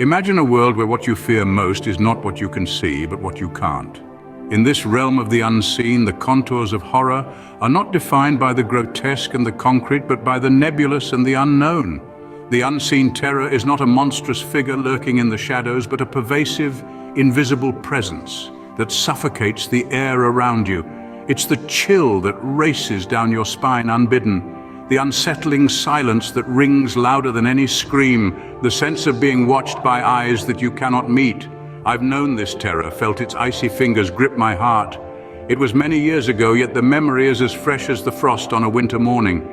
Imagine a world where what you fear most is not what you can see, but what you can't. In this realm of the unseen, the contours of horror are not defined by the grotesque and the concrete, but by the nebulous and the unknown. The unseen terror is not a monstrous figure lurking in the shadows, but a pervasive, invisible presence that suffocates the air around you. It's the chill that races down your spine unbidden, the unsettling silence that rings louder than any scream, the sense of being watched by eyes that you cannot meet. I've known this terror, felt its icy fingers grip my heart. It was many years ago, yet the memory is as fresh as the frost on a winter morning.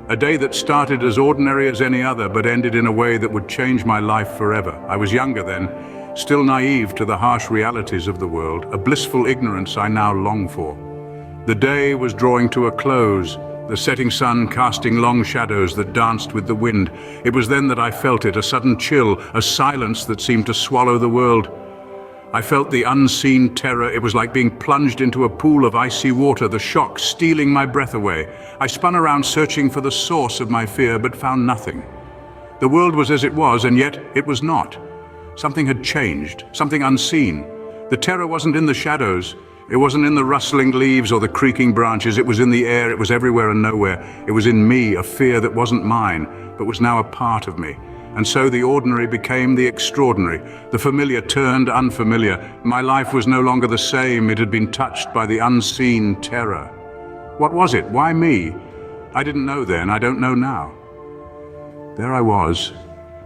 A day that started as ordinary as any other, but ended in a way that would change my life forever. I was younger then, still naive to the harsh realities of the world, a blissful ignorance I now long for. The day was drawing to a close, the setting sun casting long shadows that danced with the wind. It was then that I felt it, a sudden chill, a silence that seemed to swallow the world. I felt the unseen terror. It was like being plunged into a pool of icy water, the shock stealing my breath away. I spun around searching for the source of my fear, but found nothing. The world was as it was, and yet it was not. Something had changed, something unseen. The terror wasn't in the shadows. It wasn't in the rustling leaves or the creaking branches. It was in the air. It was everywhere and nowhere. It was in me, a fear that wasn't mine, but was now a part of me. And so the ordinary became the extraordinary. The familiar turned unfamiliar. My life was no longer the same. It had been touched by the unseen terror. What was it? Why me? I didn't know then. I don't know now. There I was,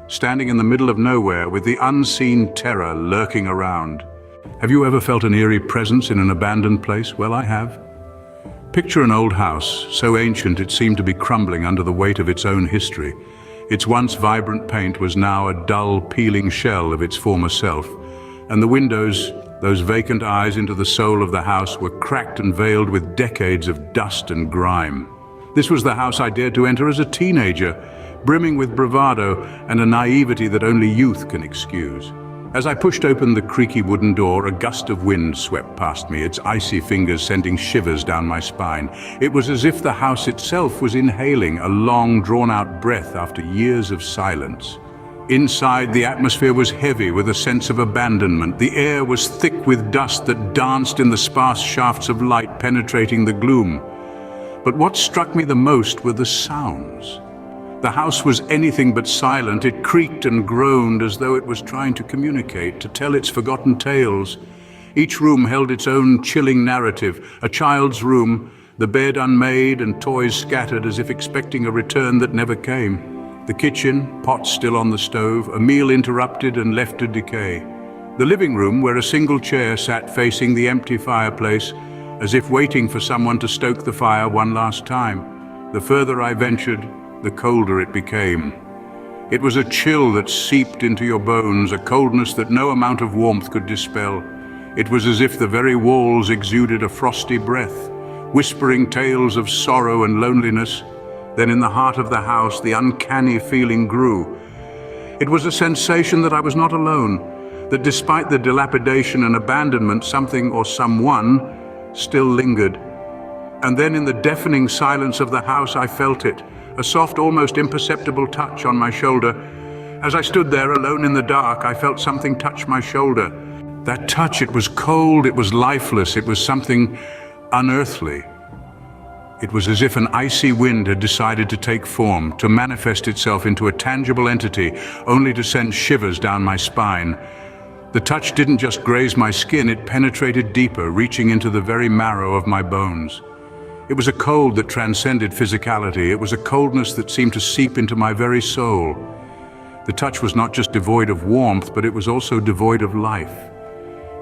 standing in the middle of nowhere with the unseen terror lurking around. Have you ever felt an eerie presence in an abandoned place? Well, I have. Picture an old house, so ancient it seemed to be crumbling under the weight of its own history. Its once vibrant paint was now a dull, peeling shell of its former self, and the windows, those vacant eyes into the soul of the house, were cracked and veiled with decades of dust and grime. This was the house I dared to enter as a teenager, brimming with bravado and a naivety that only youth can excuse. As I pushed open the creaky wooden door, a gust of wind swept past me, its icy fingers sending shivers down my spine. It was as if the house itself was inhaling a long, drawn-out breath after years of silence. Inside, the atmosphere was heavy with a sense of abandonment. The air was thick with dust that danced in the sparse shafts of light penetrating the gloom. But what struck me the most were the sounds. The house was anything but silent. It creaked and groaned as though it was trying to communicate, to tell its forgotten tales. Each room held its own chilling narrative. A child's room, the bed unmade and toys scattered as if expecting a return that never came. The kitchen, pots still on the stove, a meal interrupted and left to decay. The living room, where a single chair sat facing the empty fireplace, as if waiting for someone to stoke the fire one last time. The further I ventured, the colder it became. It was a chill that seeped into your bones, a coldness that no amount of warmth could dispel. It was as if the very walls exuded a frosty breath, whispering tales of sorrow and loneliness. Then in the heart of the house, the uncanny feeling grew. It was a sensation that I was not alone, that despite the dilapidation and abandonment, something or someone still lingered. And then in the deafening silence of the house, I felt it. A soft, almost imperceptible touch on my shoulder. As I stood there alone in the dark, I felt something touch my shoulder. That touch, it was cold, it was lifeless, it was something unearthly. It was as if an icy wind had decided to take form, to manifest itself into a tangible entity, only to send shivers down my spine. The touch didn't just graze my skin, it penetrated deeper, reaching into the very marrow of my bones. It was a cold that transcended physicality. It was a coldness that seemed to seep into my very soul. The touch was not just devoid of warmth, but it was also devoid of life.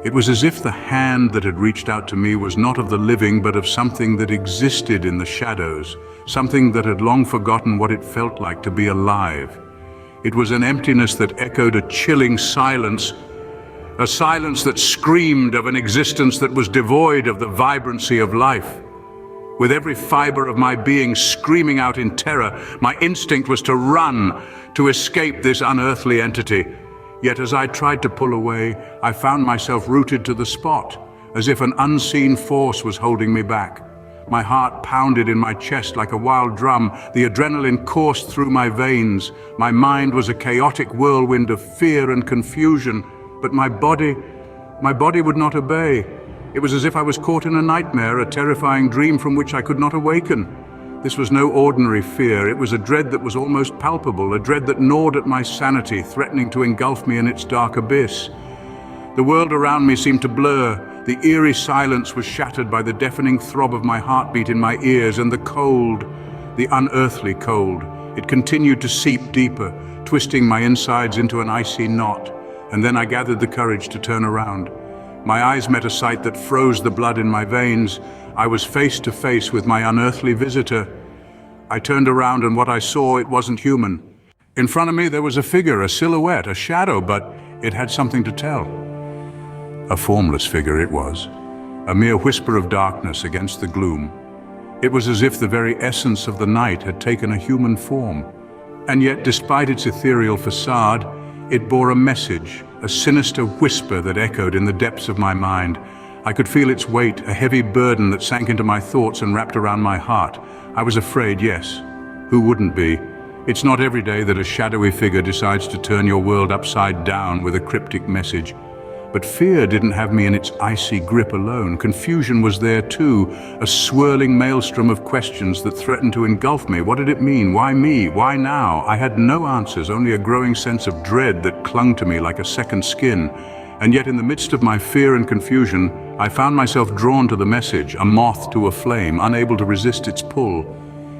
It was as if the hand that had reached out to me was not of the living, but of something that existed in the shadows, something that had long forgotten what it felt like to be alive. It was an emptiness that echoed a chilling silence, a silence that screamed of an existence that was devoid of the vibrancy of life. With every fiber of my being screaming out in terror, my instinct was to run, to escape this unearthly entity. Yet as I tried to pull away, I found myself rooted to the spot, as if an unseen force was holding me back. My heart pounded in my chest like a wild drum. The adrenaline coursed through my veins. My mind was a chaotic whirlwind of fear and confusion, but my body would not obey. It was as if I was caught in a nightmare, a terrifying dream from which I could not awaken. This was no ordinary fear. It was a dread that was almost palpable, a dread that gnawed at my sanity, threatening to engulf me in its dark abyss. The world around me seemed to blur. The eerie silence was shattered by the deafening throb of my heartbeat in my ears, and the cold, the unearthly cold. It continued to seep deeper, twisting my insides into an icy knot. And then I gathered the courage to turn around. My eyes met a sight that froze the blood in my veins. I was face to face with my unearthly visitor. I turned around, and what I saw, it wasn't human. In front of me there was a figure, a silhouette, a shadow, but it had something to tell. A formless figure it was, a mere whisper of darkness against the gloom. It was as if the very essence of the night had taken a human form. And yet, despite its ethereal facade, it bore a message, a sinister whisper that echoed in the depths of my mind. I could feel its weight, a heavy burden that sank into my thoughts and wrapped around my heart. I was afraid, yes. Who wouldn't be? It's not every day that a shadowy figure decides to turn your world upside down with a cryptic message. But fear didn't have me in its icy grip alone. Confusion was there too, a swirling maelstrom of questions that threatened to engulf me. What did it mean? Why me? Why now? I had no answers, only a growing sense of dread that clung to me like a second skin. And yet in the midst of my fear and confusion, I found myself drawn to the message, a moth to a flame, unable to resist its pull.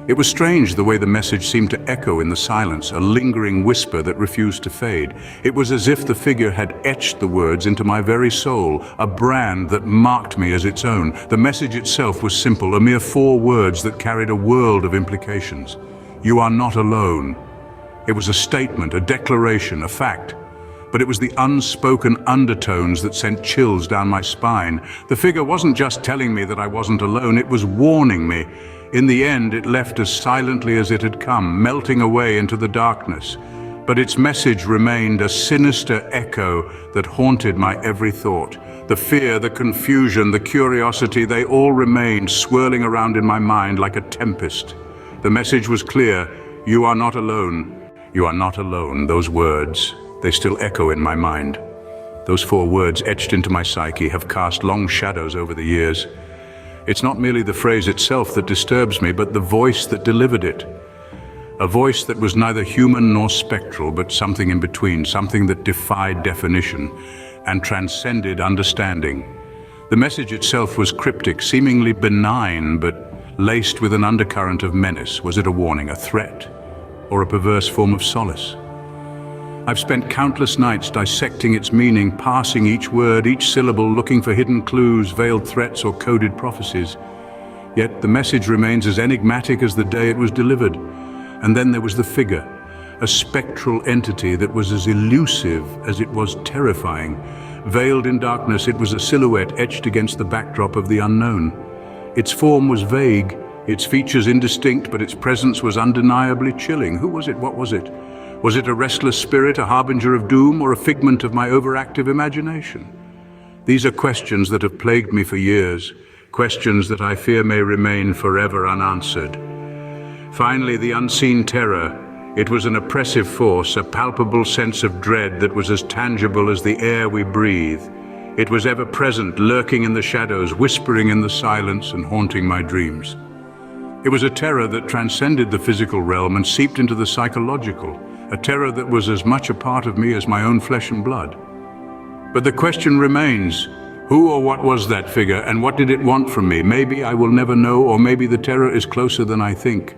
It was strange the way the message seemed to echo in the silence, a lingering whisper that refused to fade. It was as if the figure had etched the words into my very soul, a brand that marked me as its own. The message itself was simple, a mere 4 words that carried a world of implications. You are not alone. It was a statement, a declaration, a fact. But it was the unspoken undertones that sent chills down my spine. The figure wasn't just telling me that I wasn't alone, it was warning me. In the end, it left as silently as it had come, melting away into the darkness. But its message remained a sinister echo that haunted my every thought. The fear, the confusion, the curiosity, they all remained swirling around in my mind like a tempest. The message was clear: you are not alone. You are not alone. Those words, they still echo in my mind. Those 4 words etched into my psyche have cast long shadows over the years. It's not merely the phrase itself that disturbs me, but the voice that delivered it. A voice that was neither human nor spectral, but something in between, something that defied definition and transcended understanding. The message itself was cryptic, seemingly benign, but laced with an undercurrent of menace. Was it a warning, a threat, or a perverse form of solace? I've spent countless nights dissecting its meaning, parsing each word, each syllable, looking for hidden clues, veiled threats, or coded prophecies. Yet the message remains as enigmatic as the day it was delivered. And then there was the figure, a spectral entity that was as elusive as it was terrifying. Veiled in darkness, it was a silhouette etched against the backdrop of the unknown. Its form was vague, its features indistinct, but its presence was undeniably chilling. Who was it? What was it? Was it a restless spirit, a harbinger of doom, or a figment of my overactive imagination? These are questions that have plagued me for years, questions that I fear may remain forever unanswered. Finally, the unseen terror. It was an oppressive force, a palpable sense of dread that was as tangible as the air we breathe. It was ever present, lurking in the shadows, whispering in the silence, and haunting my dreams. It was a terror that transcended the physical realm and seeped into the psychological, a terror that was as much a part of me as my own flesh and blood. But the question remains, who or what was that figure, and what did it want from me? Maybe I will never know, or maybe the terror is closer than I think.